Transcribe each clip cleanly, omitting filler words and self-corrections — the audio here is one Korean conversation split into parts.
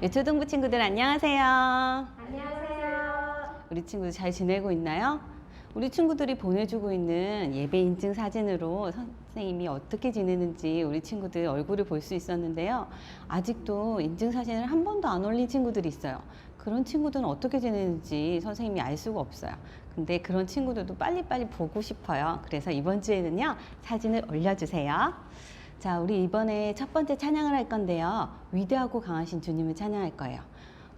유초등부 친구들 안녕하세요. 안녕하세요. 우리 친구들 잘 지내고 있나요? 우리 친구들이 보내주고 있는 예배 인증 사진으로 선생님이 어떻게 지내는지 우리 친구들 얼굴을 볼 수 있었는데요. 아직도 인증 사진을 한 번도 안 올린 친구들이 있어요. 그런 친구들은 어떻게 지내는지 선생님이 알 수가 없어요. 근데 그런 친구들도 빨리빨리 보고 싶어요. 그래서 이번 주에는요, 사진을 올려주세요. 자, 우리 이번에 첫 번째 찬양을 할 건데요. 위대하고 강하신 주님을 찬양할 거예요.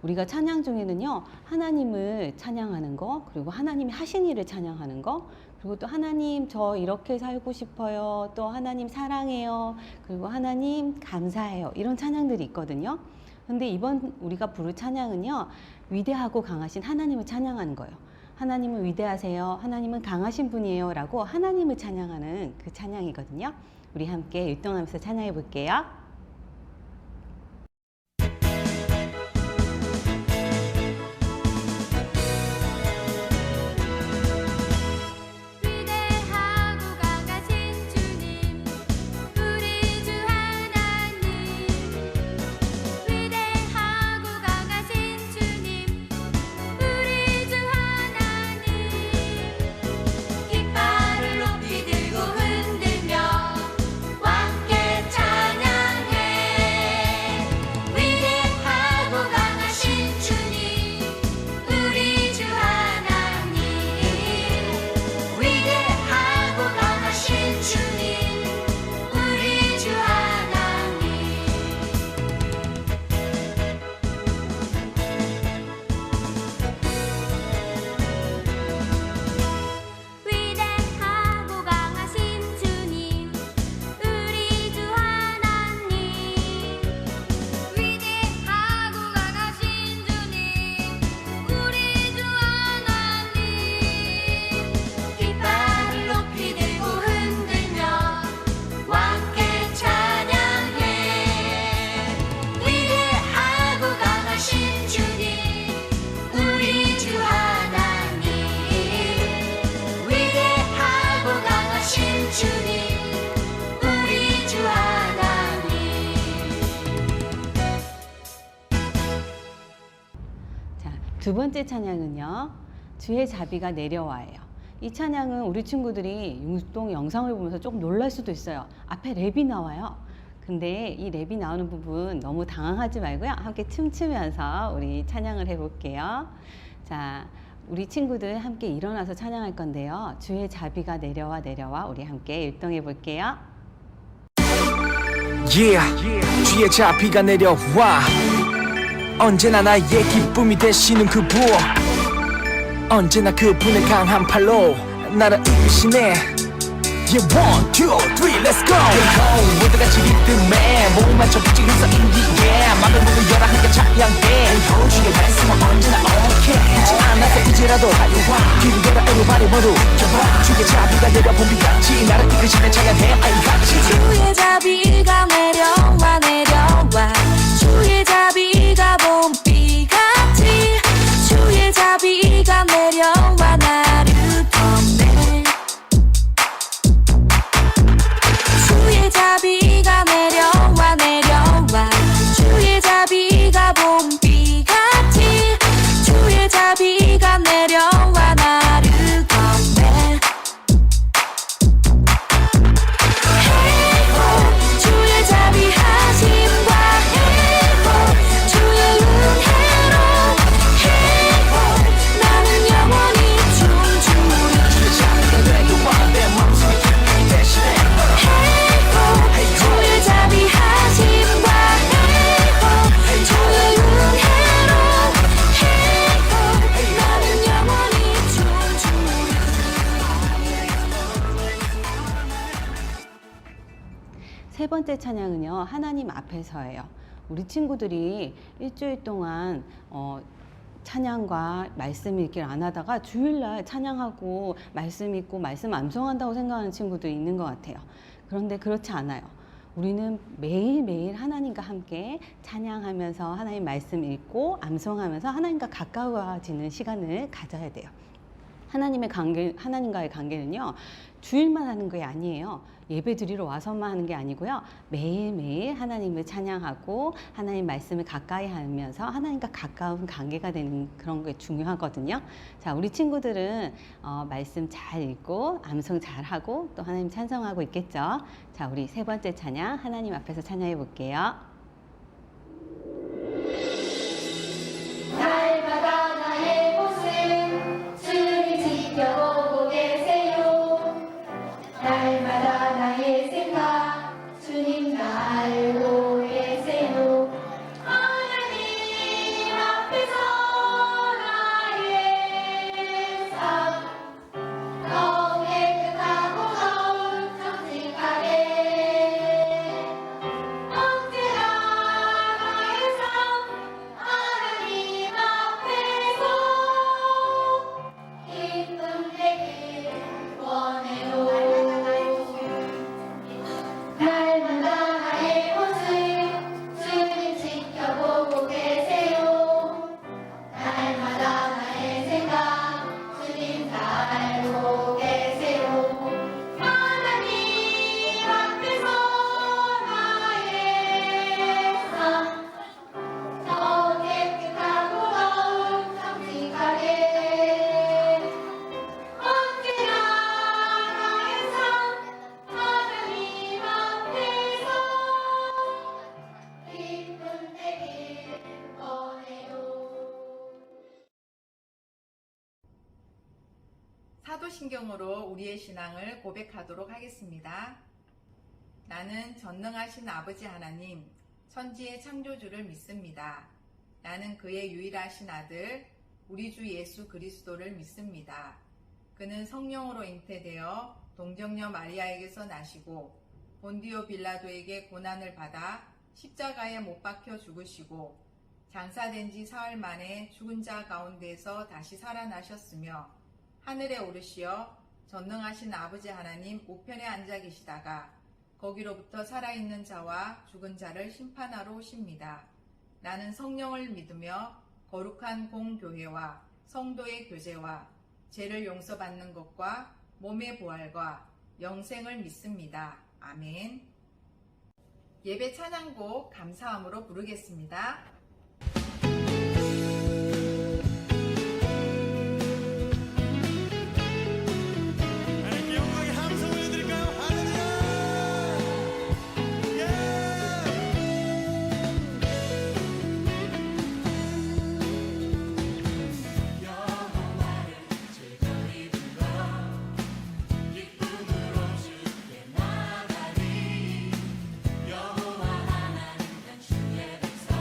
우리가 찬양 중에는요, 하나님을 찬양하는 거, 그리고 하나님이 하신 일을 찬양하는 거, 그리고 또 하나님 저 이렇게 살고 싶어요, 또 하나님 사랑해요, 그리고 하나님 감사해요, 이런 찬양들이 있거든요. 근데 이번 우리가 부를 찬양은요, 위대하고 강하신 하나님을 찬양하는 거예요. 하나님은 위대하세요, 하나님은 강하신 분이에요 라고 하나님을 찬양하는 그 찬양이거든요. 우리 함께 율동하면서 찬양해 볼게요. 두 번째 찬양은요, 주의 자비가 내려와예요. 이 찬양은 우리 친구들이 율동 영상을 보면서 조금 놀랄 수도 있어요. 앞에 랩이 나와요. 근데 이 랩이 나오는 부분 너무 당황하지 말고요, 함께 춤추면서 우리 찬양을 해볼게요. 자, 우리 친구들 함께 일어나서 찬양할 건데요, 주의 자비가 내려와 내려와, 우리 함께 율동해 볼게요. 주의 자비가 내려와, 언제나 나의 기쁨이 되시는 그분, 언제나 그분의 강한 팔로 나를 이끄시네. one, two, three, let's go. 모두 같이 리듬에 몸만 접지해서 인디에 맘을 모두 열어 함께 찬양해. 주의 말씀은 언제나 okay. 잊지 않아서 이제라도 달려와, 귀를 열어 everybody 모두 주의 자비가 내려 봄비같이 나를 이끄시네. 찬양해 아이같이. 주의 자비가 내려와 내려와, 주의 자비가 봄비같이, 주의 자비가 내려와 나를 덮네. 주의 자비가 내려와 내려와, 주의 자비가 봄비같이, 주의 자비가 내려와 나를 덮네. 주의 자비 하심과 주의 은혜로 나는 영원히 춤추리. 주의 자비 하심과 주의 은혜로 나는 영원히 춤추리. 세 번째 찬양은요, 하나님 앞에서예요. 우리 친구들이 일주일 동안 찬양과 말씀 읽기를 안 하다가 주일날 찬양하고 말씀 읽고 말씀 암송한다고 생각하는 친구들이 있는 것 같아요. 그런데 그렇지 않아요. 우리는 매일매일 하나님과 함께 찬양하면서 하나님 말씀 읽고 암송하면서 하나님과 가까워지는 시간을 가져야 돼요. 하나님과의 관계는요, 주일만 하는 게 아니에요. 예배 드리러 와서만 하는 게 아니고요. 매일매일 하나님을 찬양하고 하나님 말씀을 가까이 하면서 하나님과 가까운 관계가 되는 그런 게 중요하거든요. 자, 우리 친구들은 말씀 잘 읽고 암송 잘 하고 또 하나님 찬송하고 있겠죠. 자, 우리 세 번째 찬양 하나님 앞에서 찬양해 볼게요. 날마다 나의 모습 주님 지켜보고 계세요. 날마다 나의 생각 주님 다 알고 계세요. 하나님 앞에서 나의 삶 더 깨끗하고 더 정직하게 언제나 나의 삶 하나님 앞에서 기쁨 되길 원해요. 날마다 나의 모습 주님 지켜보고 계세요. 날마다 나의 생각 주님 다 알고 계세요. 하나님 앞에서 나의 삶 더 깨끗하고 더욱 정직하게 언제나 나의 삶 하나님 앞에서 기쁨 되길 원해요. 사도신경으로 우리의 신앙을 고백하도록 하겠습니다. 나는 전능하신 아버지 하나님, 천지의 창조주를 믿습니다. 나는 그의 유일하신 아들, 우리 주 예수 그리스도를 믿습니다. 그는 성령으로 잉태되어 동정녀 마리아에게서 나시고 본디오 빌라도에게 고난을 받아 십자가에 못 박혀 죽으시고 장사된 지 사흘 만에 죽은 자 가운데서 다시 살아나셨으며 하늘에 오르시어 전능하신 아버지 하나님 우편에 앉아 계시다가 거기로부터 살아있는 자와 죽은 자를 심판하러 오십니다. 나는 성령을 믿으며 거룩한 공교회와 성도의 교제와 죄를 용서받는 것과 몸의 부활과 영생을 믿습니다. 아멘. 예배 찬양곡 감사함으로 부르겠습니다. 하나님께 영광의 함성을 올려드릴까요? 할렐루야! 예! 여호와를 즐거이 불러 기쁨으로 주께 나가리. 여호와 하나님 난 주의 백성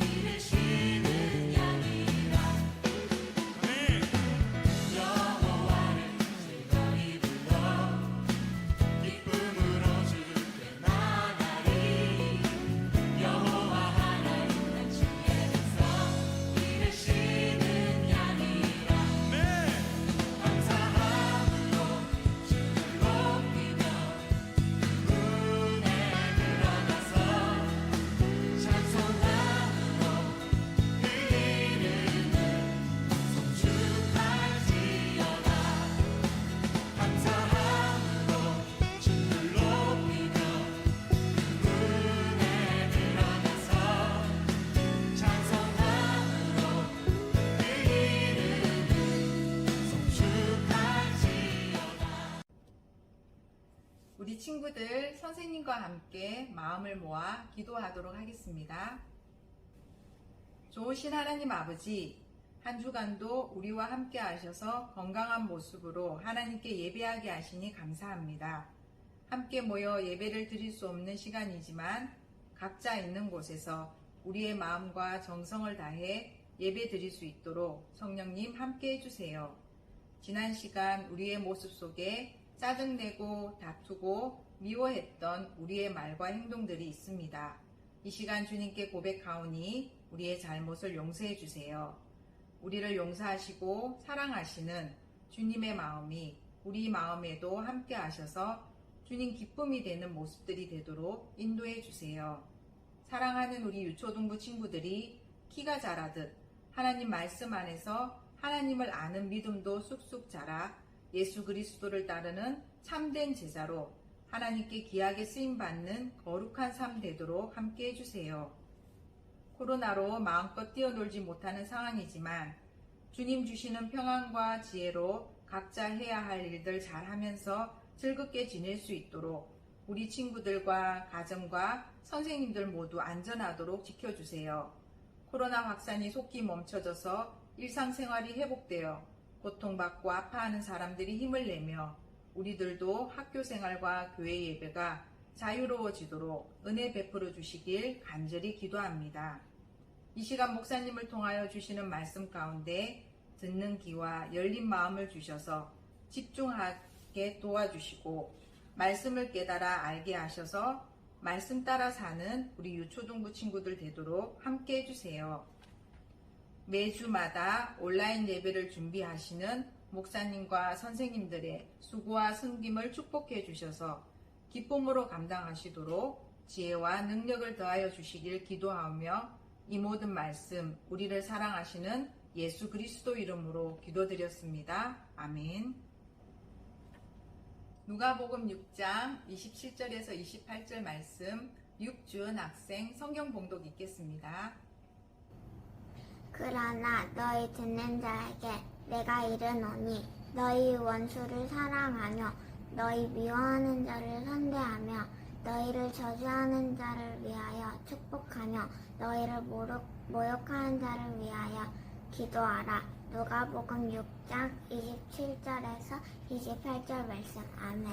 이르시는 양이라. 아멘. 여호와를 즐거이 불러 기쁨으로 주께 나가리. 여호와 하나님 난 주의 백성 이르시는 양이라. 네. 감사함으로 주를 높이며 그 문에 들어가서 찬송함으로 그 이름을 송축할지어다. 감사함으로 주를 높이며 그 문에 들어가서 찬송함으로 그 이름을 송축할지어다. 우리 친구들 선생님과 함께 마음을 모아 기도하도록 하겠습니다. 좋으신 하나님 아버지, 한 주간도 우리와 함께 하셔서 건강한 모습으로 하나님께 예배하게 하시니 감사합니다. 함께 모여 예배를 드릴 수 없는 시간이지만 각자 있는 곳에서 우리의 마음과 정성을 다해 예배 드릴 수 있도록 성령님 함께 해주세요. 지난 시간 우리의 모습 속에 짜증내고 다투고 미워했던 우리의 말과 행동들이 있습니다. 이 시간 주님께 고백하오니 우리의 잘못을 용서해 주세요. 우리를 용서하시고 사랑하시는 주님의 마음이 우리 마음에도 함께 하셔서 주님 기쁨이 되는 모습들이 되도록 인도해 주세요. 사랑하는 우리 유초등부 친구들이 키가 자라듯 하나님 말씀 안에서 하나님을 아는 믿음도 쑥쑥 자라 예수 그리스도를 따르는 참된 제자로 하나님께 귀하게 쓰임받는 거룩한 삶 되도록 함께 해주세요. 코로나로 마음껏 뛰어놀지 못하는 상황이지만 주님 주시는 평안과 지혜로 각자 해야 할 일들 잘 하면서 즐겁게 지낼 수 있도록 우리 친구들과 가정과 선생님들 모두 안전하도록 지켜주세요. 코로나 확산이 속히 멈춰져서 일상생활이 회복되어 고통받고 아파하는 사람들이 힘을 내며 우리들도 학교 생활과 교회 예배가 자유로워지도록 은혜 베풀어 주시길 간절히 기도합니다. 이 시간 목사님을 통하여 주시는 말씀 가운데 듣는 귀와 열린 마음을 주셔서 집중하게 도와주시고 말씀을 깨달아 알게 하셔서 말씀 따라 사는 우리 유초등부 친구들 되도록 함께 해주세요. 매주마다 온라인 예배를 준비하시는 목사님과 선생님들의 수고와 섬김을 축복해 주셔서 기쁨으로 감당하시도록 지혜와 능력을 더하여 주시길 기도하며 이 모든 말씀 우리를 사랑하시는 예수 그리스도 이름으로 기도드렸습니다. 아멘. 누가복음 6장 27절에서 28절 말씀 육준 학생 성경 봉독 읽겠습니다. 그러나 너희 듣는 자에게 내가 이르노니 너희 원수를 사랑하며 너희 미워하는 자를 선대하며 너희를 저주하는 자를 위하여 축복하며 너희를 모욕하는 자를 위하여 기도하라. 누가복음 6장 27절에서 28절 말씀. 아멘.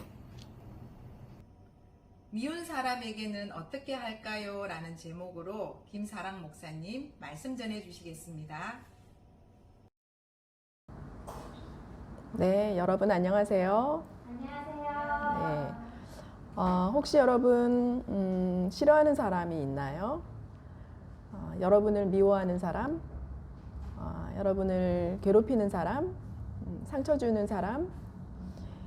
미운 사람에게는 어떻게 할까요? 라는 제목으로 김사랑 목사님 말씀 전해 주시겠습니다. 네, 여러분 안녕하세요. 안녕하세요. 네. 혹시 여러분 싫어하는 사람이 있나요? 여러분을 미워하는 사람, 여러분을 괴롭히는 사람, 상처 주는 사람,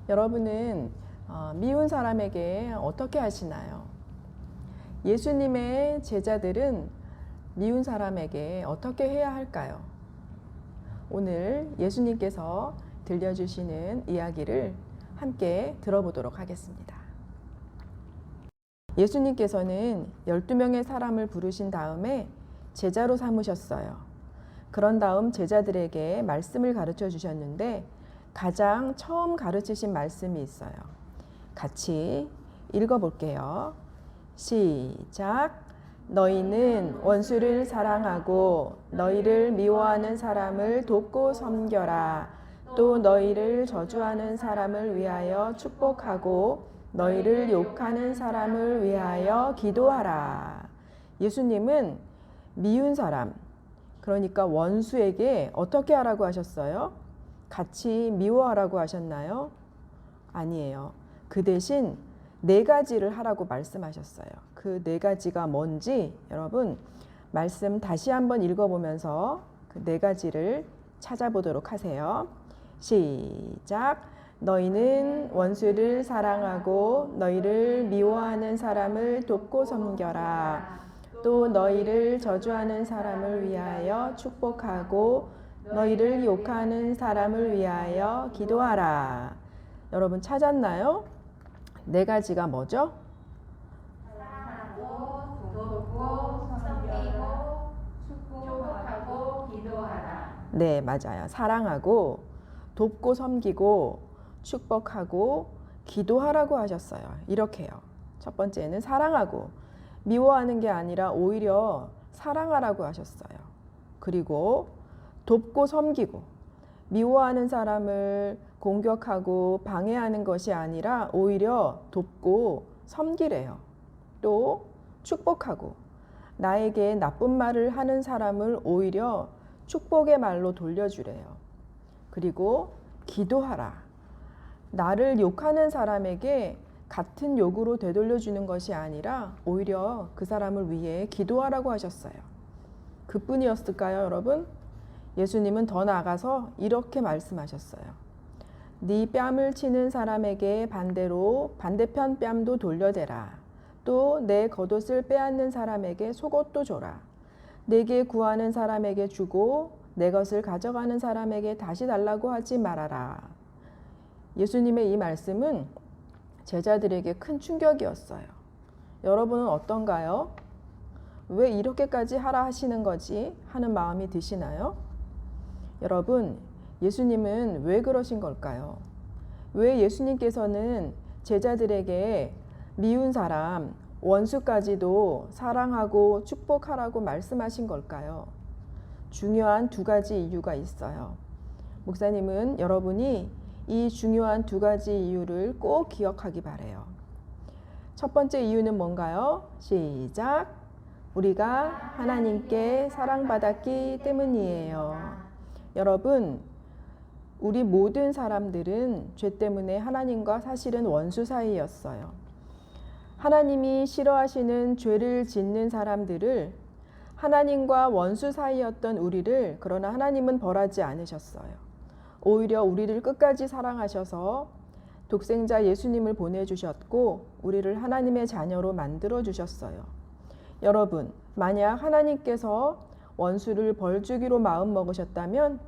여러분은 미운 사람에게 어떻게 하시나요? 예수님의 제자들은 미운 사람에게 어떻게 해야 할까요? 오늘 예수님께서 들려주시는 이야기를 함께 들어보도록 하겠습니다. 예수님께서는 12명의 사람을 부르신 다음에 제자로 삼으셨어요. 그런 다음 제자들에게 말씀을 가르쳐 주셨는데 가장 처음 가르치신 말씀이 있어요. 같이 읽어볼게요. 시작. 너희는 원수를 사랑하고 너희를 미워하는 사람을 돕고 섬겨라. 또 너희를 저주하는 사람을 위하여 축복하고 너희를 욕하는 사람을 위하여 기도하라. 예수님은 미운 사람, 그러니까 원수에게 어떻게 하라고 하셨어요? 같이 미워하라고 하셨나요? 아니에요. 그 대신 4가지를 하라고 말씀하셨어요. 그 4가지가 뭔지 여러분 말씀 다시 한번 읽어보면서 그 4가지를 찾아보도록 하세요. 시작. 너희는 원수를 사랑하고 너희를 미워하는 사람을 돕고 섬겨라. 또 너희를 저주하는 사람을 위하여 축복하고 너희를 욕하는 사람을 위하여 기도하라. 여러분 찾았나요? 4가지가 뭐죠? 사랑하고 돕고 섬기고 축복하고 기도하라. 네, 맞아요. 사랑하고 돕고 섬기고 축복하고 기도하라고 하셨어요. 이렇게요. 첫 번째는 사랑하고 미워하는 게 아니라 오히려 사랑하라고 하셨어요. 그리고 돕고 섬기고 미워하는 사람을 공격하고 방해하는 것이 아니라 오히려 돕고 섬기래요. 또 축복하고 나에게 나쁜 말을 하는 사람을 오히려 축복의 말로 돌려주래요. 그리고 기도하라. 나를 욕하는 사람에게 같은 욕으로 되돌려주는 것이 아니라 오히려 그 사람을 위해 기도하라고 하셨어요. 그뿐이었을까요, 여러분? 예수님은 더 나아가서 이렇게 말씀하셨어요. 네 뺨을 치는 사람에게 반대로 반대편 뺨도 돌려대라. 또 내 겉옷을 빼앗는 사람에게 속옷도 줘라. 내게 구하는 사람에게 주고 내 것을 가져가는 사람에게 다시 달라고 하지 말아라. 예수님의 이 말씀은 제자들에게 큰 충격이었어요. 여러분은 어떤가요? 왜 이렇게까지 하라 하시는 거지? 하는 마음이 드시나요? 여러분, 예수님은 왜 그러신 걸까요? 왜 예수님께서는 제자들에게 미운 사람, 원수까지도 사랑하고 축복하라고 말씀하신 걸까요? 중요한 두 가지 이유가 있어요. 목사님은 여러분이 이 중요한 두 가지 이유를 꼭 기억하기 바래요. 첫 번째 이유는 뭔가요? 시작! 우리가 하나님께 사랑받았기 때문이에요. 여러분, 우리 모든 사람들은 죄 때문에 하나님과 사실은 원수 사이였어요. 하나님이 싫어하시는 죄를 짓는 사람들을, 하나님과 원수 사이였던 우리를, 그러나 하나님은 벌하지 않으셨어요. 오히려 우리를 끝까지 사랑하셔서 독생자 예수님을 보내주셨고 우리를 하나님의 자녀로 만들어 주셨어요. 여러분, 만약 하나님께서 원수를 벌주기로 마음먹으셨다면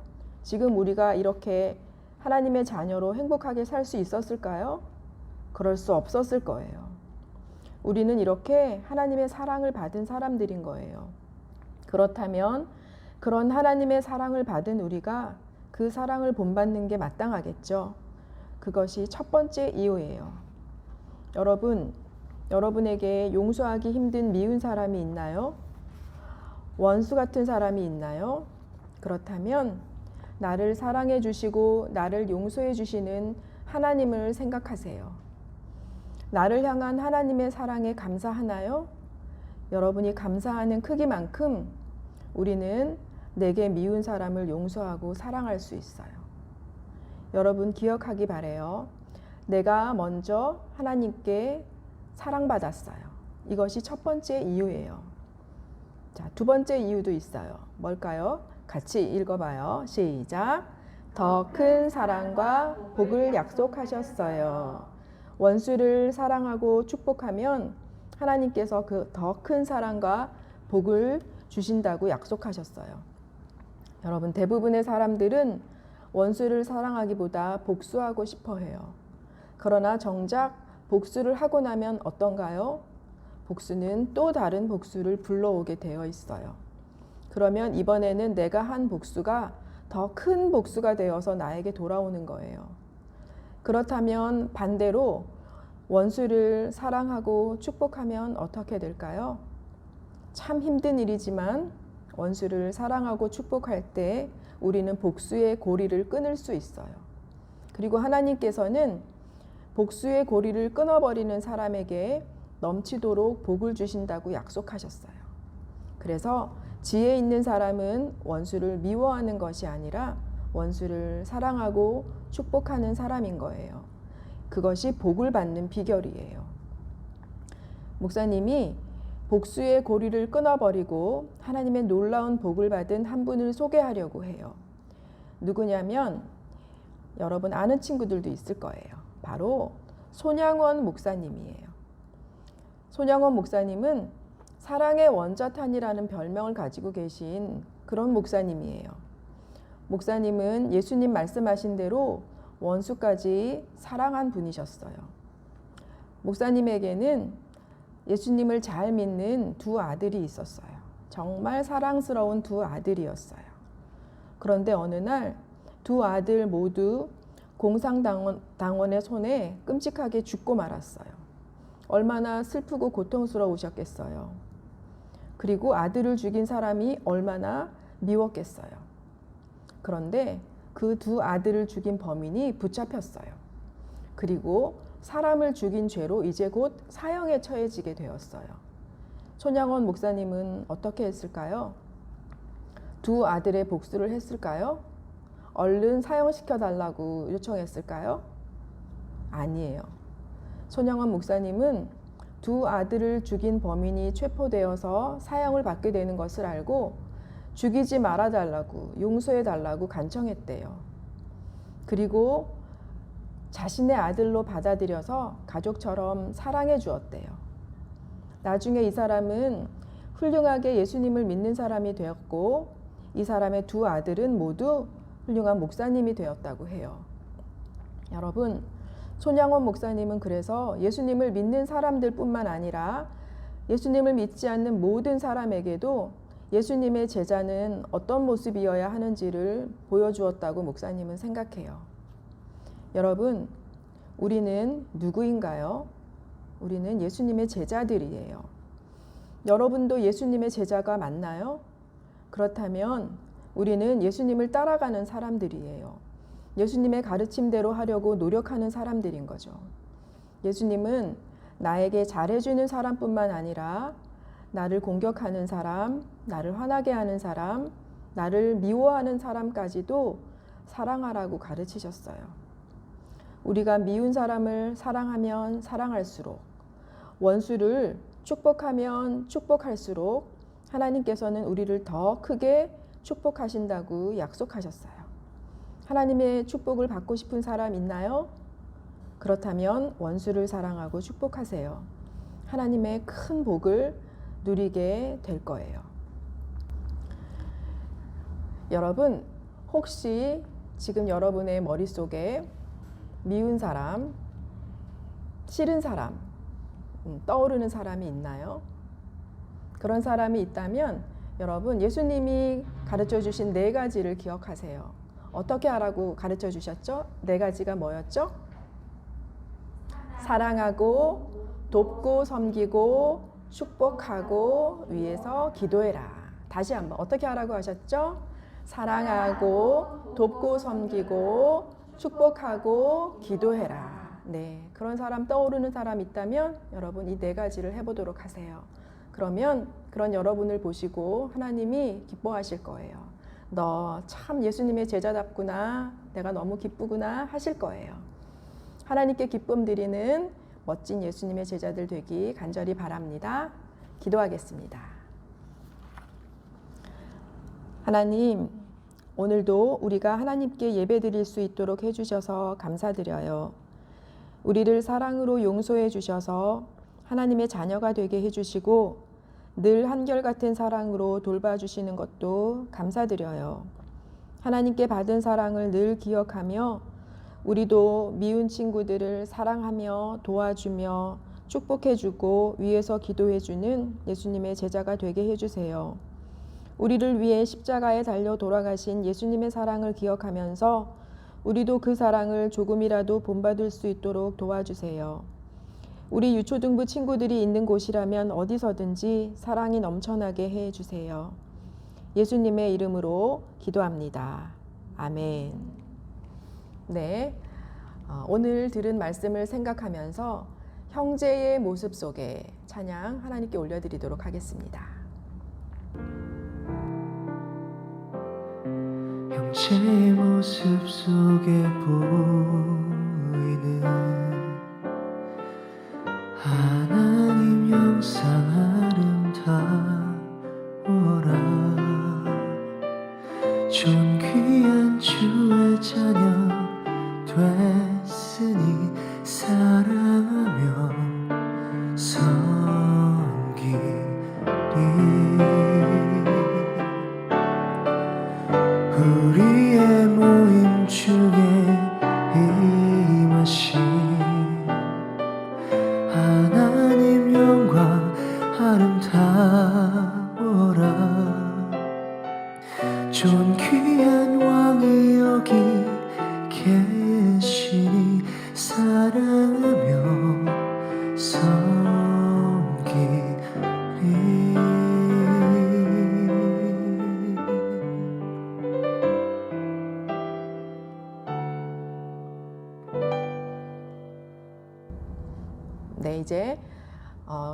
지금 우리가 이렇게 하나님의 자녀로 행복하게 살 수 있었을까요? 그럴 수 없었을 거예요. 우리는 이렇게 하나님의 사랑을 받은 사람들인 거예요. 그렇다면 그런 하나님의 사랑을 받은 우리가 그 사랑을 본받는 게 마땅하겠죠. 그것이 첫 번째 이유예요. 여러분, 여러분에게 용서하기 힘든 미운 사람이 있나요? 원수 같은 사람이 있나요? 그렇다면 나를 사랑해 주시고 나를 용서해 주시는 하나님을 생각하세요. 나를 향한 하나님의 사랑에 감사하나요? 여러분이 감사하는 크기만큼 우리는 내게 미운 사람을 용서하고 사랑할 수 있어요. 여러분 기억하기 바래요. 내가 먼저 하나님께 사랑받았어요. 이것이 첫 번째 이유예요. 자, 두 번째 이유도 있어요. 뭘까요? 같이 읽어봐요. 시작. 더 큰 사랑과 복을 약속하셨어요. 원수를 사랑하고 축복하면 하나님께서 그 더 큰 사랑과 복을 주신다고 약속하셨어요. 여러분, 대부분의 사람들은 원수를 사랑하기보다 복수하고 싶어 해요. 그러나 정작 복수를 하고 나면 어떤가요? 복수는 또 다른 복수를 불러오게 되어 있어요. 그러면 이번에는 내가 한 복수가 더 큰 복수가 되어서 나에게 돌아오는 거예요. 그렇다면 반대로 원수를 사랑하고 축복하면 어떻게 될까요? 참 힘든 일이지만 원수를 사랑하고 축복할 때 우리는 복수의 고리를 끊을 수 있어요. 그리고 하나님께서는 복수의 고리를 끊어버리는 사람에게 넘치도록 복을 주신다고 약속하셨어요. 그래서 지혜 있는 사람은 원수를 미워하는 것이 아니라 원수를 사랑하고 축복하는 사람인 거예요. 그것이 복을 받는 비결이에요. 목사님이 복수의 고리를 끊어버리고 하나님의 놀라운 복을 받은 한 분을 소개하려고 해요. 누구냐면 여러분 아는 친구들도 있을 거예요. 바로 손양원 목사님이에요. 손양원 목사님은 사랑의 원자탄이라는 별명을 가지고 계신 그런 목사님이에요. 목사님은 예수님 말씀하신 대로 원수까지 사랑한 분이셨어요. 목사님에게는 예수님을 잘 믿는 두 아들이 있었어요. 정말 사랑스러운 두 아들이었어요. 그런데 어느 날 두 아들 모두 공산당원의 손에 끔찍하게 죽고 말았어요. 얼마나 슬프고 고통스러우셨겠어요. 그리고 아들을 죽인 사람이 얼마나 미웠겠어요. 그런데 그 두 아들을 죽인 범인이 붙잡혔어요. 그리고 사람을 죽인 죄로 이제 곧 사형에 처해지게 되었어요. 손양원 목사님은 어떻게 했을까요? 두 아들의 복수를 했을까요? 얼른 사형시켜 달라고 요청했을까요? 아니에요. 손양원 목사님은 두 아들을 죽인 범인이 체포되어서 사형을 받게 되는 것을 알고 죽이지 말아달라고, 용서해달라고 간청했대요. 그리고 자신의 아들로 받아들여서 가족처럼 사랑해 주었대요. 나중에 이 사람은 훌륭하게 예수님을 믿는 사람이 되었고 이 사람의 두 아들은 모두 훌륭한 목사님이 되었다고 해요. 여러분, 손양원 목사님은 그래서 예수님을 믿는 사람들뿐만 아니라 예수님을 믿지 않는 모든 사람에게도 예수님의 제자는 어떤 모습이어야 하는지를 보여주었다고 목사님은 생각해요. 여러분, 우리는 누구인가요? 우리는 예수님의 제자들이에요. 여러분도 예수님의 제자가 맞나요? 그렇다면 우리는 예수님을 따라가는 사람들이에요. 예수님의 가르침대로 하려고 노력하는 사람들인 거죠. 예수님은 나에게 잘해주는 사람뿐만 아니라 나를 공격하는 사람, 나를 화나게 하는 사람, 나를 미워하는 사람까지도 사랑하라고 가르치셨어요. 우리가 미운 사람을 사랑하면 사랑할수록, 원수를 축복하면 축복할수록 하나님께서는 우리를 더 크게 축복하신다고 약속하셨어요. 하나님의 축복을 받고 싶은 사람 있나요? 그렇다면 원수를 사랑하고 축복하세요. 하나님의 큰 복을 누리게 될 거예요. 여러분, 혹시 지금 여러분의 머릿속에 미운 사람, 싫은 사람, 떠오르는 사람이 있나요? 그런 사람이 있다면 여러분, 예수님이 가르쳐 주신 4가지를 기억하세요. 어떻게 하라고 가르쳐 주셨죠? 4가지가 뭐였죠? 사랑하고, 돕고, 섬기고, 축복하고, 위해서 기도해라. 다시 한번 어떻게 하라고 하셨죠? 사랑하고, 돕고, 섬기고, 축복하고, 기도해라. 네, 그런 사람 떠오르는 사람 있다면 여러분 이 4가지를 해보도록 하세요. 그러면 그런 여러분을 보시고 하나님이 기뻐하실 거예요. 너 참 예수님의 제자답구나, 내가 너무 기쁘구나 하실 거예요. 하나님께 기쁨 드리는 멋진 예수님의 제자들 되기 간절히 바랍니다. 기도하겠습니다. 하나님, 오늘도 우리가 하나님께 예배드릴 수 있도록 해주셔서 감사드려요. 우리를 사랑으로 용서해 주셔서 하나님의 자녀가 되게 해주시고 늘 한결같은 사랑으로 돌봐주시는 것도 감사드려요. 하나님께 받은 사랑을 늘 기억하며 우리도 미운 친구들을 사랑하며 도와주며 축복해주고 위해서 기도해주는 예수님의 제자가 되게 해주세요. 우리를 위해 십자가에 달려 돌아가신 예수님의 사랑을 기억하면서 우리도 그 사랑을 조금이라도 본받을 수 있도록 도와주세요. 우리 유초등부 친구들이 있는 곳이라면 어디서든지 사랑이 넘쳐나게 해주세요. 예수님의 이름으로 기도합니다. 아멘. 네, 오늘 들은 말씀을 생각하면서 형제의 모습 속에 찬양 하나님께 올려드리도록 하겠습니다. 형제의 모습 속에 보이는 하나님 영상 아름다워라. 존귀한 주의 자녀 됐으니 사랑하며 섬기리. 우리의 모임 중에 임하신 하나님 영광 아름다워라. 존귀한 왕이 여기 계시니 사랑하며 섬기리. 네, 이제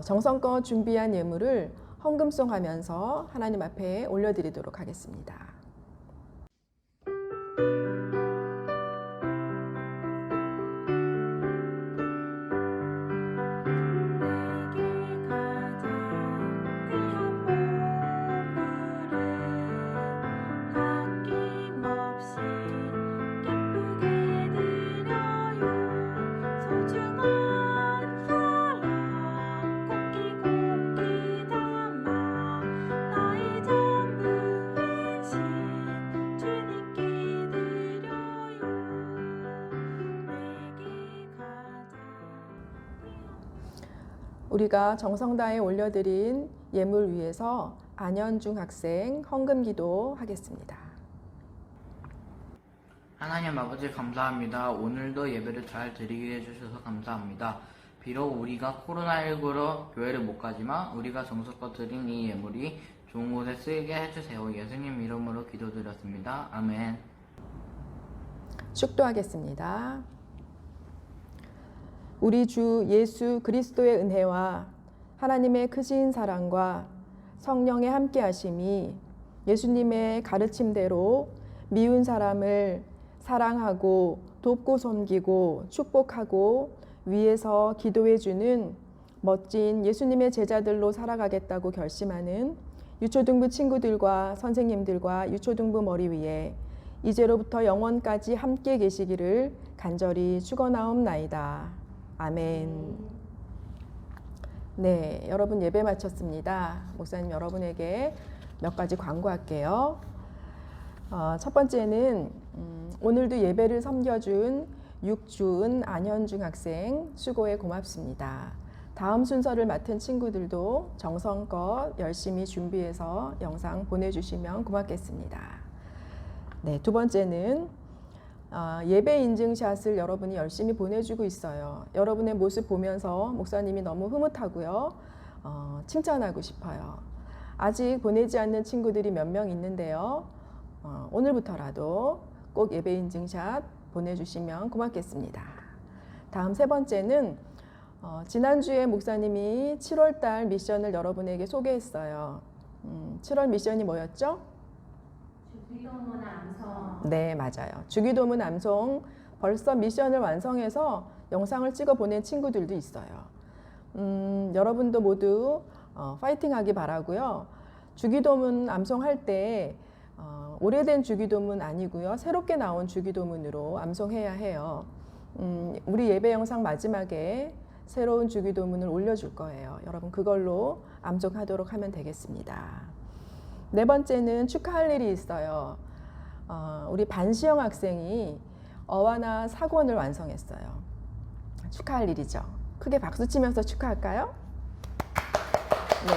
정성껏 준비한 예물을 헌금송하면서 하나님 앞에 올려드리도록 하겠습니다. 내 우리가 정성 다해 올려드린 예물 위해서 안현중 학생 헌금기도 하겠습니다. 하나님 아버지 감사합니다. 오늘도 예배를 잘 드리게 해주셔서 감사합니다. 비록 우리가 코로나19로 교회를 못 가지만 우리가 정성껏 드린 이 예물이 좋은 곳에 쓰이게 해주세요. 예수님 이름으로 기도드렸습니다. 아멘. 축도하겠습니다. 우리 주 예수 그리스도의 은혜와 하나님의 크신 사랑과 성령의 함께하심이 예수님의 가르침대로 미운 사람을 사랑하고 돕고 섬기고 축복하고 위에서 기도해주는 멋진 예수님의 제자들로 살아가겠다고 결심하는 유초등부 친구들과 선생님들과 유초등부 머리 위에 이제로부터 영원까지 함께 계시기를 간절히 축원하옵나이다. 아멘. 네, 여러분 예배 마쳤습니다. 목사님 여러분에게 몇 가지 광고할게요. 첫 번째는 오늘도 예배를 섬겨준 육주은 안현중 학생 수고해 고맙습니다. 다음 순서를 맡은 친구들도 정성껏 열심히 준비해서 영상 보내주시면 고맙겠습니다. 네, 두 번째는 예배 인증샷을 여러분이 열심히 보내주고 있어요. 여러분의 모습 보면서 목사님이 너무 흐뭇하고요. 칭찬하고 싶어요. 아직 보내지 않는 친구들이 몇 명 있는데요. 오늘부터라도 꼭 예배 인증샷 보내주시면 고맙겠습니다. 다음 세 번째는 지난주에 목사님이 7월달 미션을 여러분에게 소개했어요. 7월 미션이 뭐였죠? 주기도문 암송. 네, 맞아요. 주기도문 암송 벌써 미션을 완성해서 영상을 찍어 보낸 친구들도 있어요. 여러분도 모두 파이팅 하기 바라고요. 주기도문 암송할 때 오래된 주기도문 아니고요. 새롭게 나온 주기도문으로 암송해야 해요. 우리 예배 영상 마지막에 새로운 주기도문을 올려줄 거예요. 여러분 그걸로 암송하도록 하면 되겠습니다. 네 번째는 축하할 일이 있어요. 우리 반시영 학생이 어와나 사권을 완성했어요. 축하할 일이죠. 크게 박수 치면서 축하할까요? 네.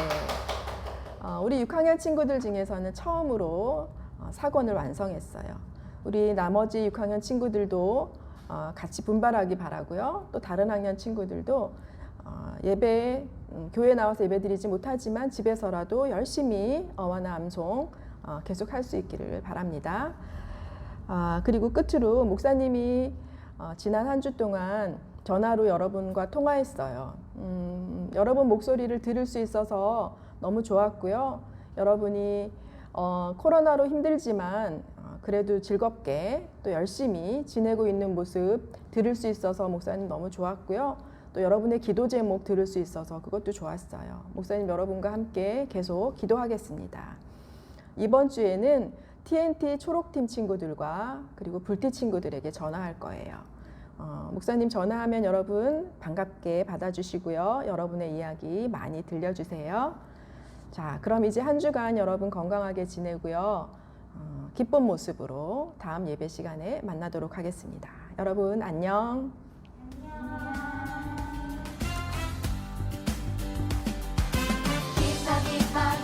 우리 6학년 친구들 중에서는 처음으로 사권을 완성했어요. 우리 나머지 6학년 친구들도 같이 분발하기 바라고요. 또 다른 학년 친구들도 예배 교회 나와서 예배 드리지 못하지만 집에서라도 열심히 어와나 암송 계속 할 수 있기를 바랍니다. 그리고 끝으로 목사님이 지난 한 주 동안 전화로 여러분과 통화했어요. 여러분 목소리를 들을 수 있어서 너무 좋았고요. 여러분이 코로나로 힘들지만 그래도 즐겁게 또 열심히 지내고 있는 모습 들을 수 있어서 목사님 너무 좋았고요. 또 여러분의 기도 제목 들을 수 있어서 그것도 좋았어요. 목사님 여러분과 함께 계속 기도하겠습니다. 이번 주에는 TNT 초록팀 친구들과 그리고 불티 친구들에게 전화할 거예요. 목사님 전화하면 여러분 반갑게 받아주시고요. 여러분의 이야기 많이 들려주세요. 자, 그럼 이제 한 주간 여러분 건강하게 지내고요. 기쁜 모습으로 다음 예배 시간에 만나도록 하겠습니다. 여러분 안녕.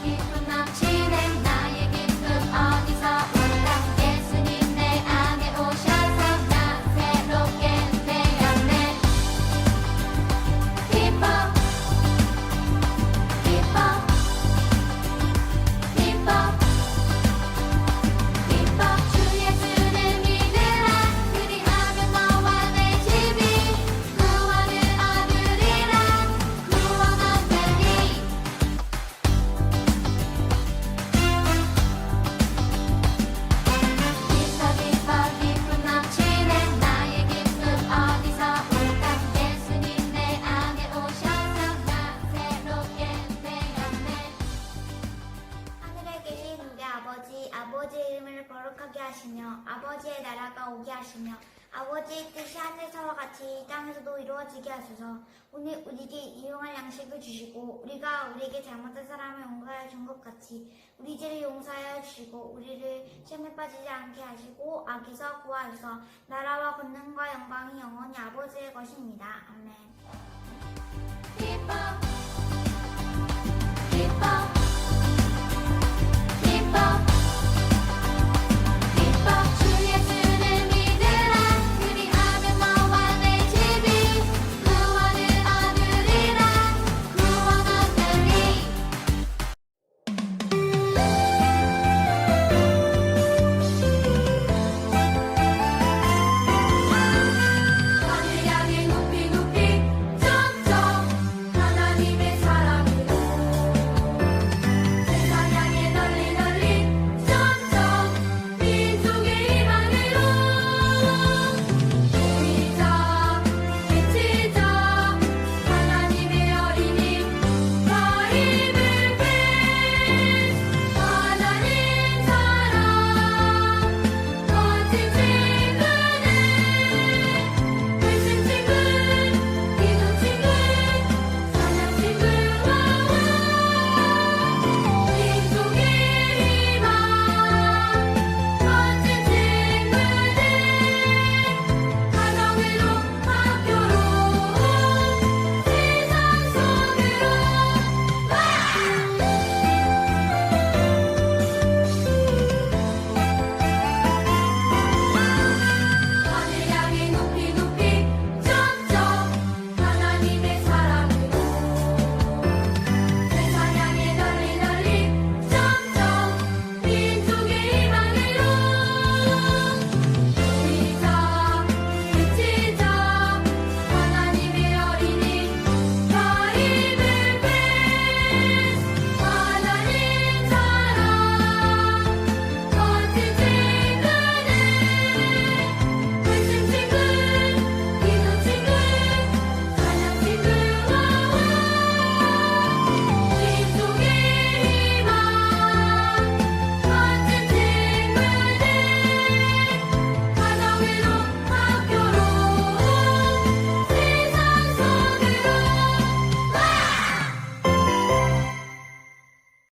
기쁨 넘치는 나의 기쁨 어디서 올까 예수님 내 안에 오셔서 나 새롭게 되었네 기뻐 주 예수를 믿으라 그리하면 너와 내 집이 구원을 얻으리라 구원 얻으리 기쁨 넘치는 나의 기쁨 어디서 올까 예수님 내 안에 오셔서 나 새롭게 되었네 하늘에 계신 우리 아버지, 아버지의 이름을 거룩하게 하시며 아버지의 나라가 오게 하시며 아버지의 뜻이 하늘에서와 같이 이 땅에서도 이루어지게 하소서. 오늘 우리에게 일용할 양식을 주시고 우리가 우리에게 잘못한 사람을 용서하여 준 것 같이 우리 죄를 용서하여 주시고 우리를 시험에 빠지지 않게 하시고 악에서 구하소서. 나라와 권능과 영광이 영원히 아버지의 것입니다. 아멘.